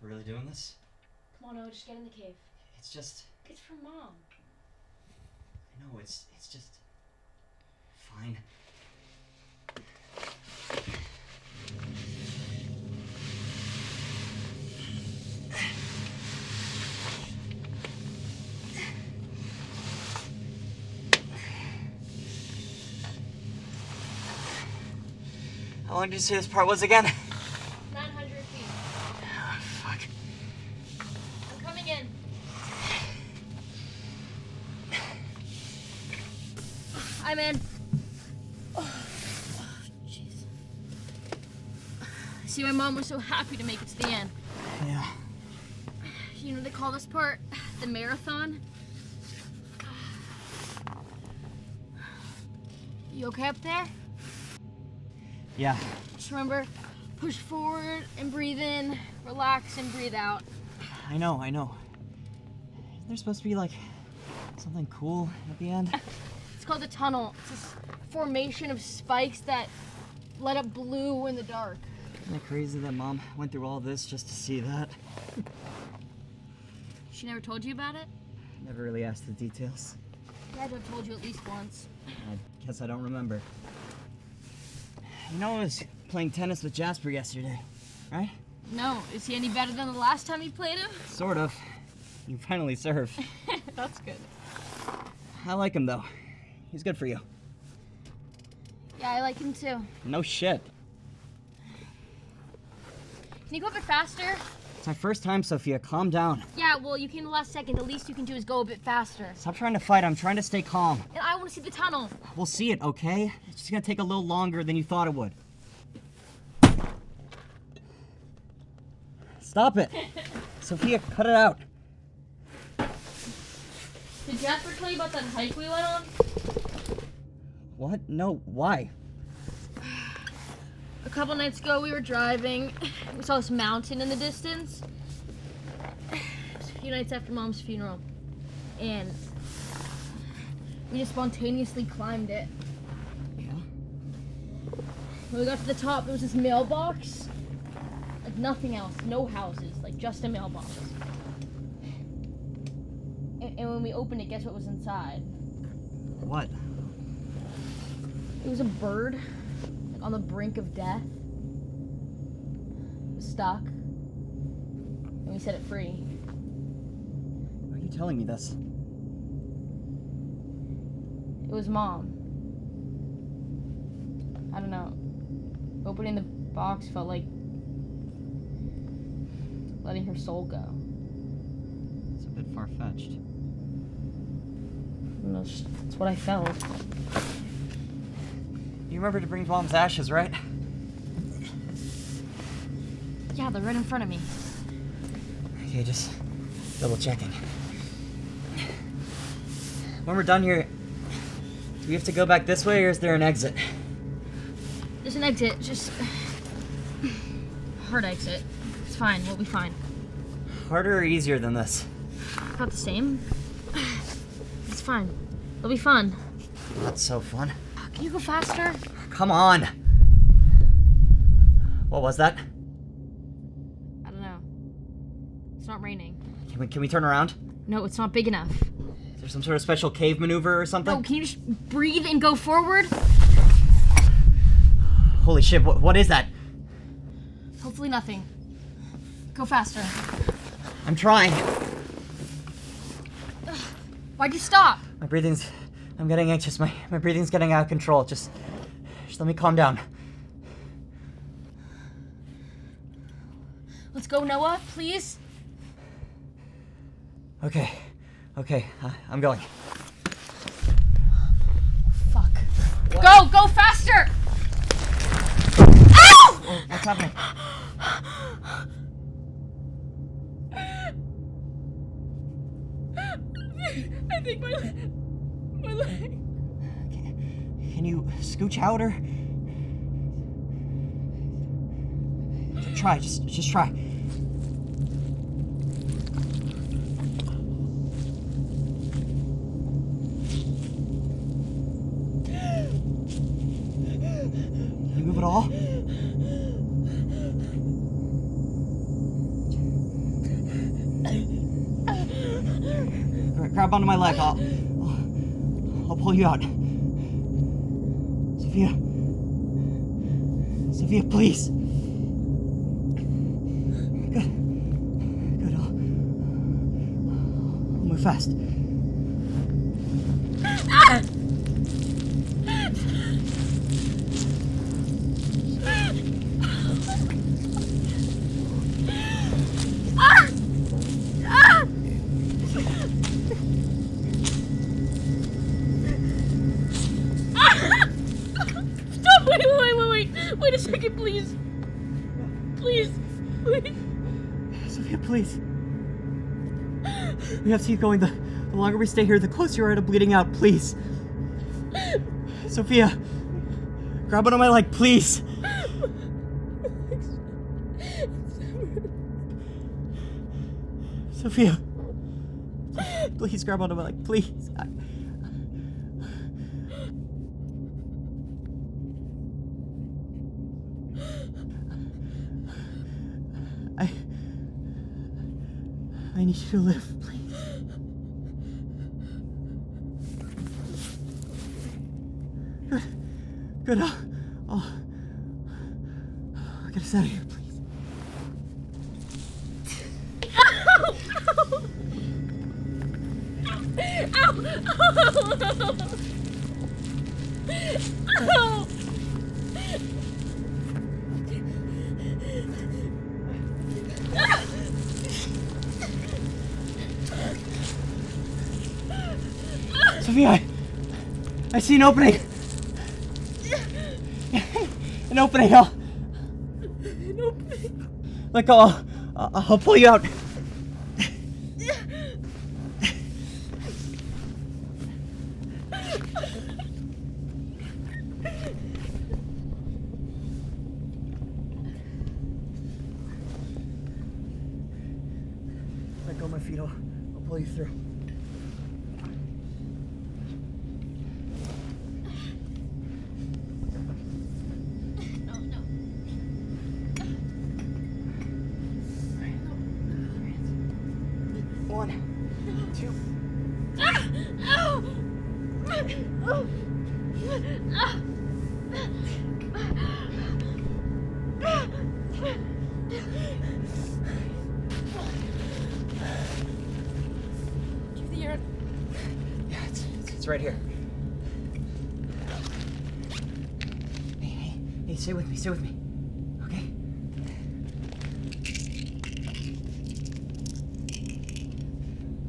really doing this? Come on, Noah, just get in the cave. It's just... It's for Mom. I know, it's just... Fine. How long did you say this part was again? 900 feet. Oh, fuck. I'm coming in. I'm in. Oh, jeez. See, my mom was so happy to make it to the end. Yeah. You know, they call this part the marathon. You okay up there? Yeah. Just remember, push forward and breathe in, relax and breathe out. I know. Isn't there supposed to be, like, something cool at the end? It's called a tunnel. It's this formation of spikes that light up blue in the dark. Isn't it crazy that Mom went through all this just to see that? She never told you about it? Never really asked the details. Dad have told you at least once. I guess I don't remember. You know, I was playing tennis with Jasper yesterday, right? No. Is he any better than the last time you played him? Sort of. You finally serve. That's good. I like him, though. He's good for you. Yeah, I like him too. No shit. Can you go a bit faster? It's my first time, Sophia. Calm down. Yeah, well, you came the last second. The least you can do is go a bit faster. Stop trying to fight. I'm trying to stay calm. And I want to see the tunnel. We'll see it, okay? It's just gonna take a little longer than you thought it would. Stop it. Sophia, cut it out. Did Jasper tell you about that hike we went on? What? No, why? A couple nights ago, we were driving. We saw this mountain in the distance. It was a few nights after Mom's funeral. And we just spontaneously climbed it. Yeah? When we got to the top, there was this mailbox. Like nothing else, no houses, like just a mailbox. And when we opened it, guess what was inside? What? It was a bird, like on the brink of death. It was stuck. And we set it free. Why are you telling me this? It was Mom. I don't know. Opening the box felt like letting her soul go. It's a bit far-fetched. I don't know, it's what I felt. You remember to bring Mom's ashes, right? Yeah, they're right in front of me. Okay, just double checking. When we're done here, do we have to go back this way or is there an exit? There's an exit, just hard exit. It's fine, we'll be fine. Harder or easier than this? About the same. It's fine. It'll be fun. That's so fun. Can you go faster? Come on! What was that? I don't know. It's not raining. Can we turn around? No, it's not big enough. Is there some sort of special cave maneuver or something? No, can you just breathe and go forward? Holy shit, what is that? Hopefully nothing. Go faster. I'm trying. Why'd you stop? I'm getting anxious. My breathing's getting out of control. Just let me calm down. Let's go, Noah, please. Okay, I'm going. Fuck. What? Go faster! Ow! Oh, what's happening? I think my leg. Can you scooch out or? Try, just try. Can you move at all? grab onto my leg. I'll pull you out. Sophia. Sophia, please. Good. Good. I'll move fast. Wait a second, please. Please. Sophia, please. We have to keep going. The longer we stay here, the closer you are to bleeding out. Please. Sophia. Grab onto my leg, please. Sophia. Please grab onto my leg, please. I need you to live, please. Good. I'll get us out of here, please. Ow! Sophia, I see an opening. An opening. An opening. Let go. I'll pull you out. Let go of my feet. I'll pull you through. One, two. Give the urine. Yeah, it's right here. Hey, stay with me, okay?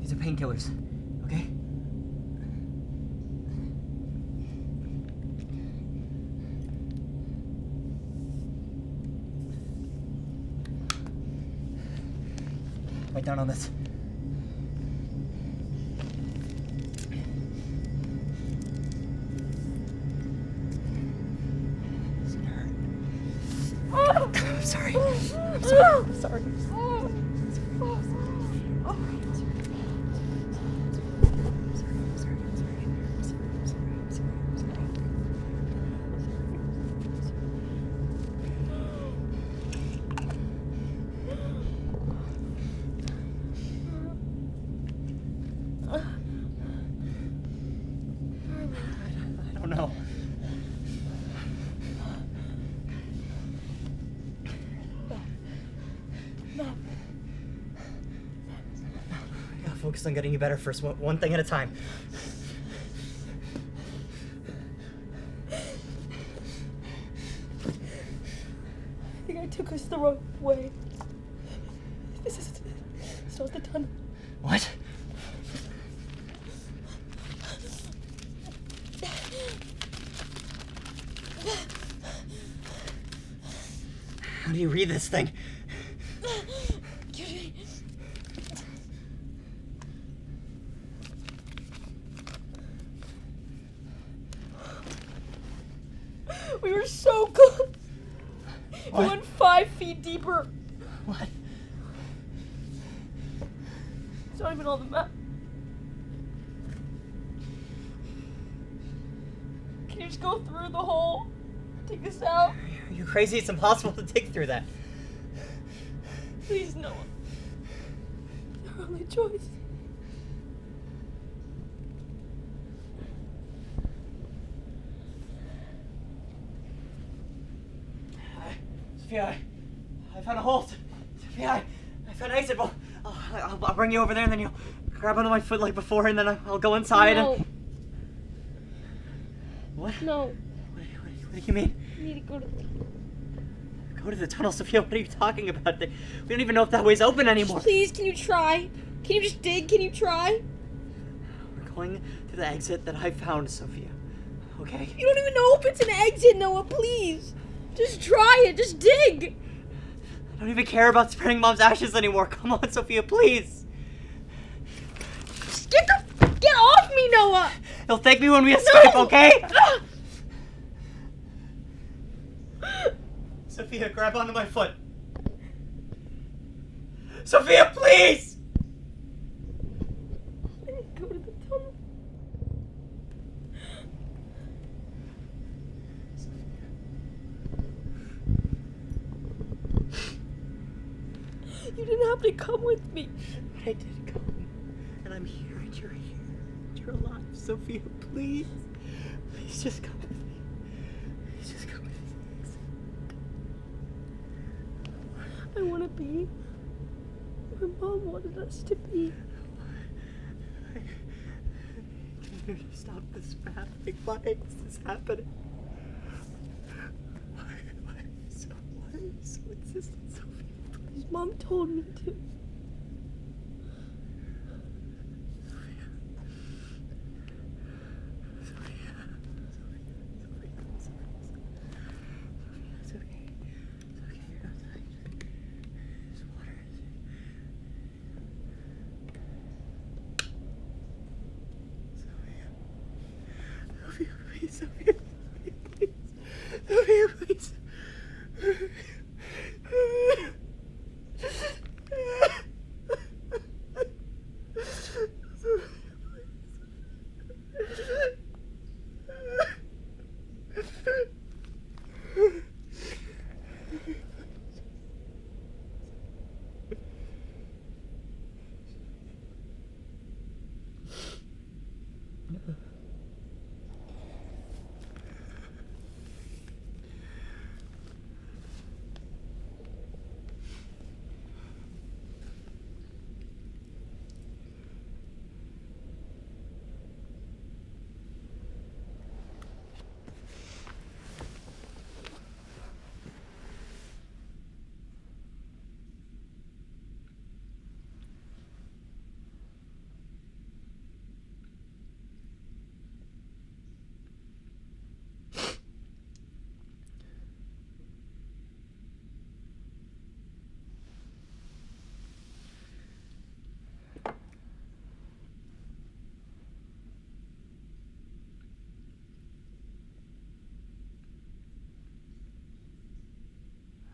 These are painkillers, okay? Write down on this. It's gonna hurt. I'm sorry. I'm sorry. I don't know. I gotta focus on getting you better first, one thing at a time. I think I took us the wrong way. This is not the tunnel. What? How do you read this thing? We were so good. What? We went 5 feet deeper. What? It's not even on the map. Can you just go through the hole? Take us out? Are you crazy? It's impossible to dig through that. Please, no. Our only choice. Sophia, I found a hole. Sophia, I found an exit. Well, I'll bring you over there, and then you'll grab onto my foot like before, and then I'll go inside. No. And... What? No. What do you mean? I need to go to the tunnel. Go to the tunnel, Sophia? What are you talking about? We don't even know if that way's open anymore. Please, can you try? Can you just dig? Can you try? We're going to the exit that I found, Sophia. Okay? You don't even know if it's an exit, Noah. Please. Just try it. Just dig. I don't even care about spreading Mom's ashes anymore. Come on, Sophia, please. Just get off me, Noah. He'll thank me when we escape, okay? Sophia, grab onto my foot. Sophia, please! I need to go to the tunnel. You didn't have to come with me. I did come. And I'm here, and you're here. You're alive. Sophia, please. Please just come with me. Please just come with me. I want to be where Mom wanted us to be. Can you stop this bad thing? Why is this happening? Why are you so insistent, Sophia? Please. Mom told me to. Sophia, please. Sophia, please.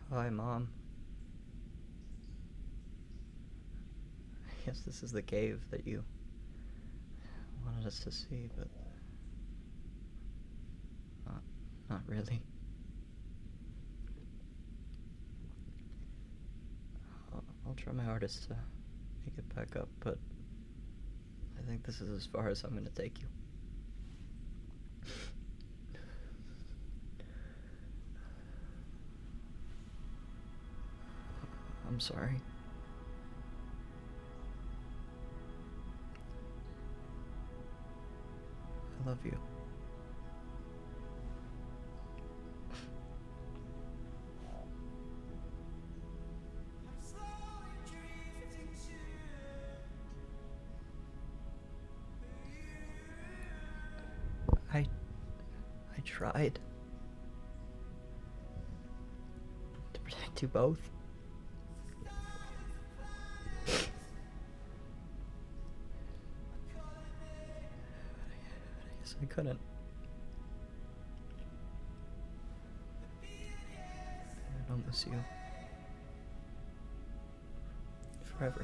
Hi, Mom. I guess this is the cave that you wanted us to see, but not really. I'll try my hardest to make it back up, but I think this is as far as I'm gonna take you. I'm sorry. I love you. I tried to protect you both. I couldn't. I don't miss you. Forever.